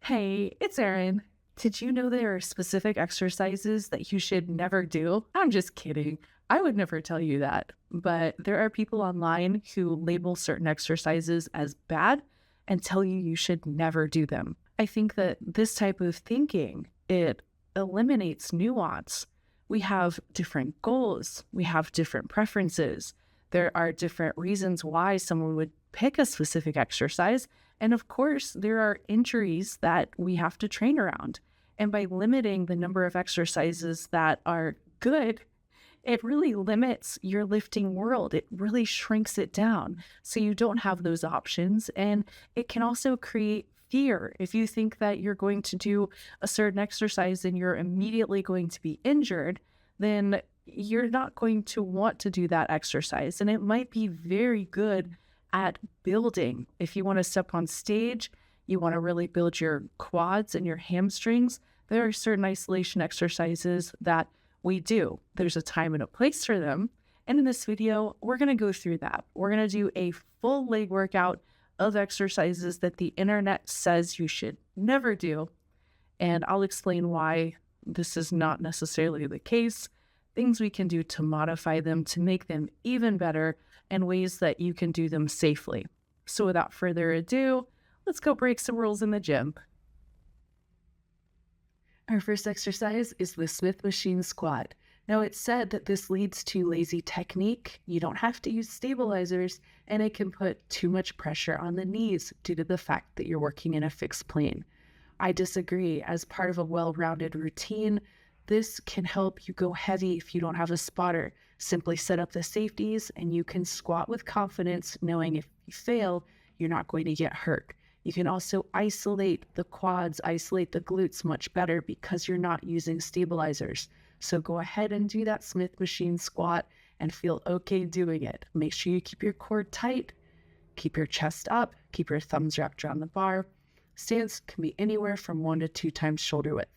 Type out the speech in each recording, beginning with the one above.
Hey, it's Erin. Did you know there are specific exercises that you should never do? I'm just kidding. I would never tell you that. But there are people online who label certain exercises as bad and tell you should never do them. I think that this type of thinking, it eliminates nuance. We have different goals, we have different preferences. There are different reasons why someone would pick a specific exercise, and of course, there are injuries that we have to train around. And by limiting the number of exercises that are good, it really limits your lifting world. It really shrinks it down. So you don't have those options. And it can also create fear. If you think that you're going to do a certain exercise and you're immediately going to be injured, then you're not going to want to do that exercise. And it might be very good at building. If you want to step on stage, you want to really build your quads and your hamstrings, there are certain isolation exercises that we do. There's a time and a place for them. And in this video, we're going to go through that. We're going to do a full leg workout of exercises that the internet says you should never do. And I'll explain why this is not necessarily the case, things we can do to modify them to make them even better, and ways that you can do them safely. So without further ado, let's go break some rules in the gym. Our first exercise is the Smith machine squat. Now, it's said that this leads to lazy technique. You don't have to use stabilizers, and it can put too much pressure on the knees due to the fact that you're working in a fixed plane. I disagree. As part of a well-rounded routine, this can help you go heavy if you don't have a spotter. Simply set up the safeties and you can squat with confidence, knowing if you fail, you're not going to get hurt. You can also isolate the quads, isolate the glutes much better because you're not using stabilizers. So go ahead and do that Smith machine squat and feel okay doing it. Make sure you keep your core tight, keep your chest up, keep your thumbs wrapped around the bar. Stance can be anywhere from 1 to 2 times shoulder width.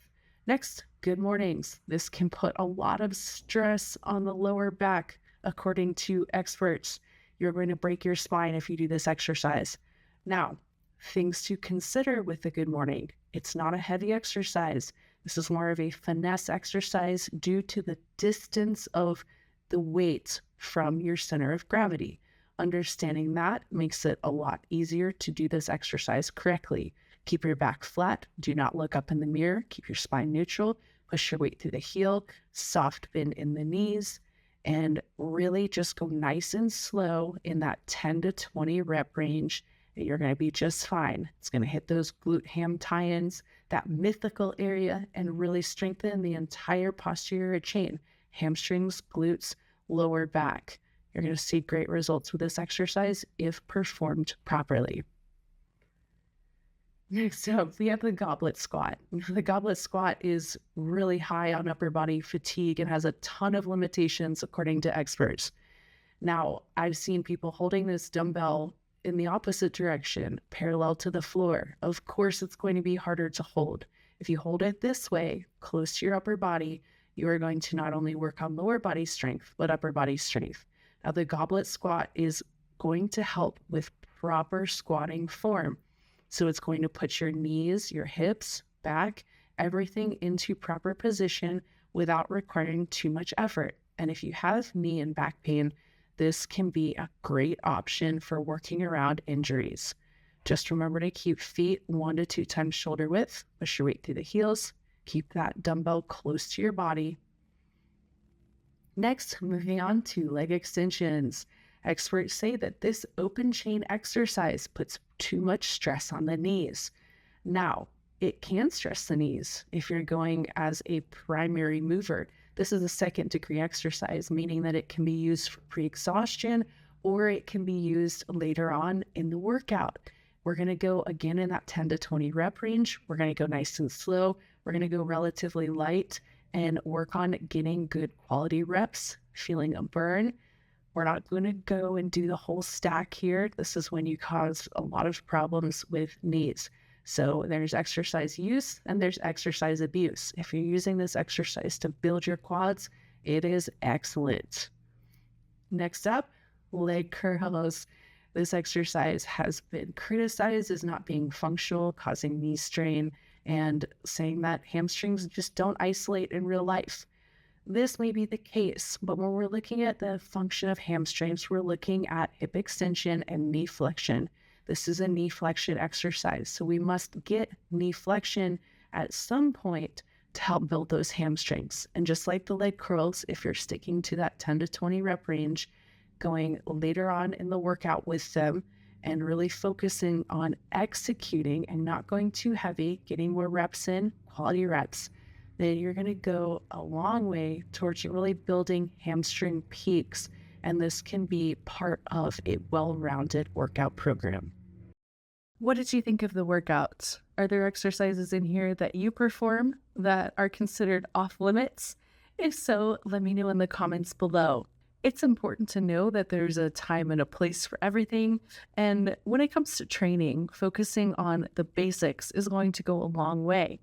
Next, good mornings. This can put a lot of stress on the lower back. According to experts, you're going to break your spine if you do this exercise. Now, things to consider with the good morning. It's not a heavy exercise. This is more of a finesse exercise due to the distance of the weight from your center of gravity. Understanding that makes it a lot easier to do this exercise correctly. Keep your back flat. Do not look up in the mirror. Keep your spine neutral. Push your weight through the heel. Soft bend in the knees. And really just go nice and slow in that 10 to 20 rep range. And you're going to be just fine. It's going to hit those glute ham tie-ins, that mythical area, and really strengthen the entire posterior chain. Hamstrings, glutes, lower back. You're going to see great results with this exercise if performed properly. Next up, we have the goblet squat. The goblet squat is really high on upper body fatigue and has a ton of limitations according to experts. Now, I've seen people holding this dumbbell in the opposite direction, parallel to the floor. Of course, it's going to be harder to hold. If you hold it this way, close to your upper body, you are going to not only work on lower body strength, but upper body strength. Now, the goblet squat is going to help with proper squatting form. So it's going to put your knees, your hips, back, everything into proper position without requiring too much effort. And if you have knee and back pain, this can be a great option for working around injuries. Just remember to keep feet 1 to 2 times shoulder width, push your weight through the heels, keep that dumbbell close to your body. Next, moving on to leg extensions. Experts say that this open chain exercise puts too much stress on the knees. Now, it can stress the knees if you're going as a primary mover. This is a second degree exercise, meaning that it can be used for pre-exhaustion or it can be used later on in the workout. We're going to go again in that 10 to 20 rep range. We're going to go nice and slow. We're going to go relatively light and work on getting good quality reps, feeling a burn. We're not going to go and do the whole stack here. This is when you cause a lot of problems with knees. So there's exercise use and there's exercise abuse. If you're using this exercise to build your quads, it is excellent. Next up, leg curls. This exercise has been criticized as not being functional, causing knee strain, and saying that hamstrings just don't isolate in real life. This may be the case, but when we're looking at the function of hamstrings, we're looking at hip extension and knee flexion. This is a knee flexion exercise, so we must get knee flexion at some point to help build those hamstrings. And just like the leg curls, if you're sticking to that 10 to 20 rep range, going later on in the workout with them and really focusing on executing and not going too heavy, getting more reps in, quality reps, then you're going to go a long way towards really building hamstring peaks. And this can be part of a well-rounded workout program. What did you think of the workouts? Are there exercises in here that you perform that are considered off limits? If so, let me know in the comments below. It's important to know that there's a time and a place for everything. And when it comes to training, focusing on the basics is going to go a long way.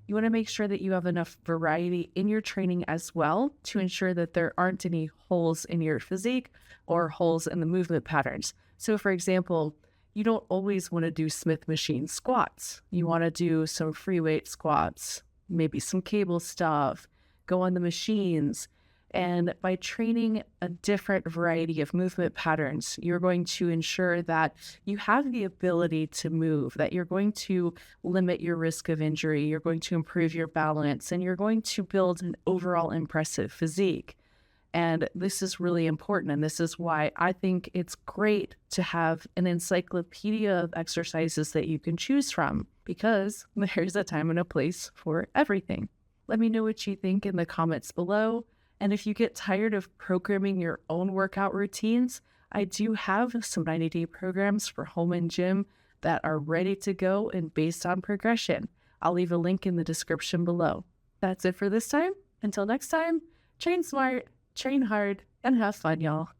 You want to make sure that you have enough variety in your training as well to ensure that there aren't any holes in your physique or holes in the movement patterns. So for example, you don't always want to do Smith machine squats. You want to do some free weight squats, maybe some cable stuff, go on the machines. And by training a different variety of movement patterns, you're going to ensure that you have the ability to move, that you're going to limit your risk of injury, you're going to improve your balance, and you're going to build an overall impressive physique. And this is really important. And this is why I think it's great to have an encyclopedia of exercises that you can choose from, because there's a time and a place for everything. Let me know what you think in the comments below. And if you get tired of programming your own workout routines, I do have some 90-day programs for home and gym that are ready to go and based on progression. I'll leave a link in the description below. That's it for this time. Until next time, train smart, train hard, and have fun, y'all.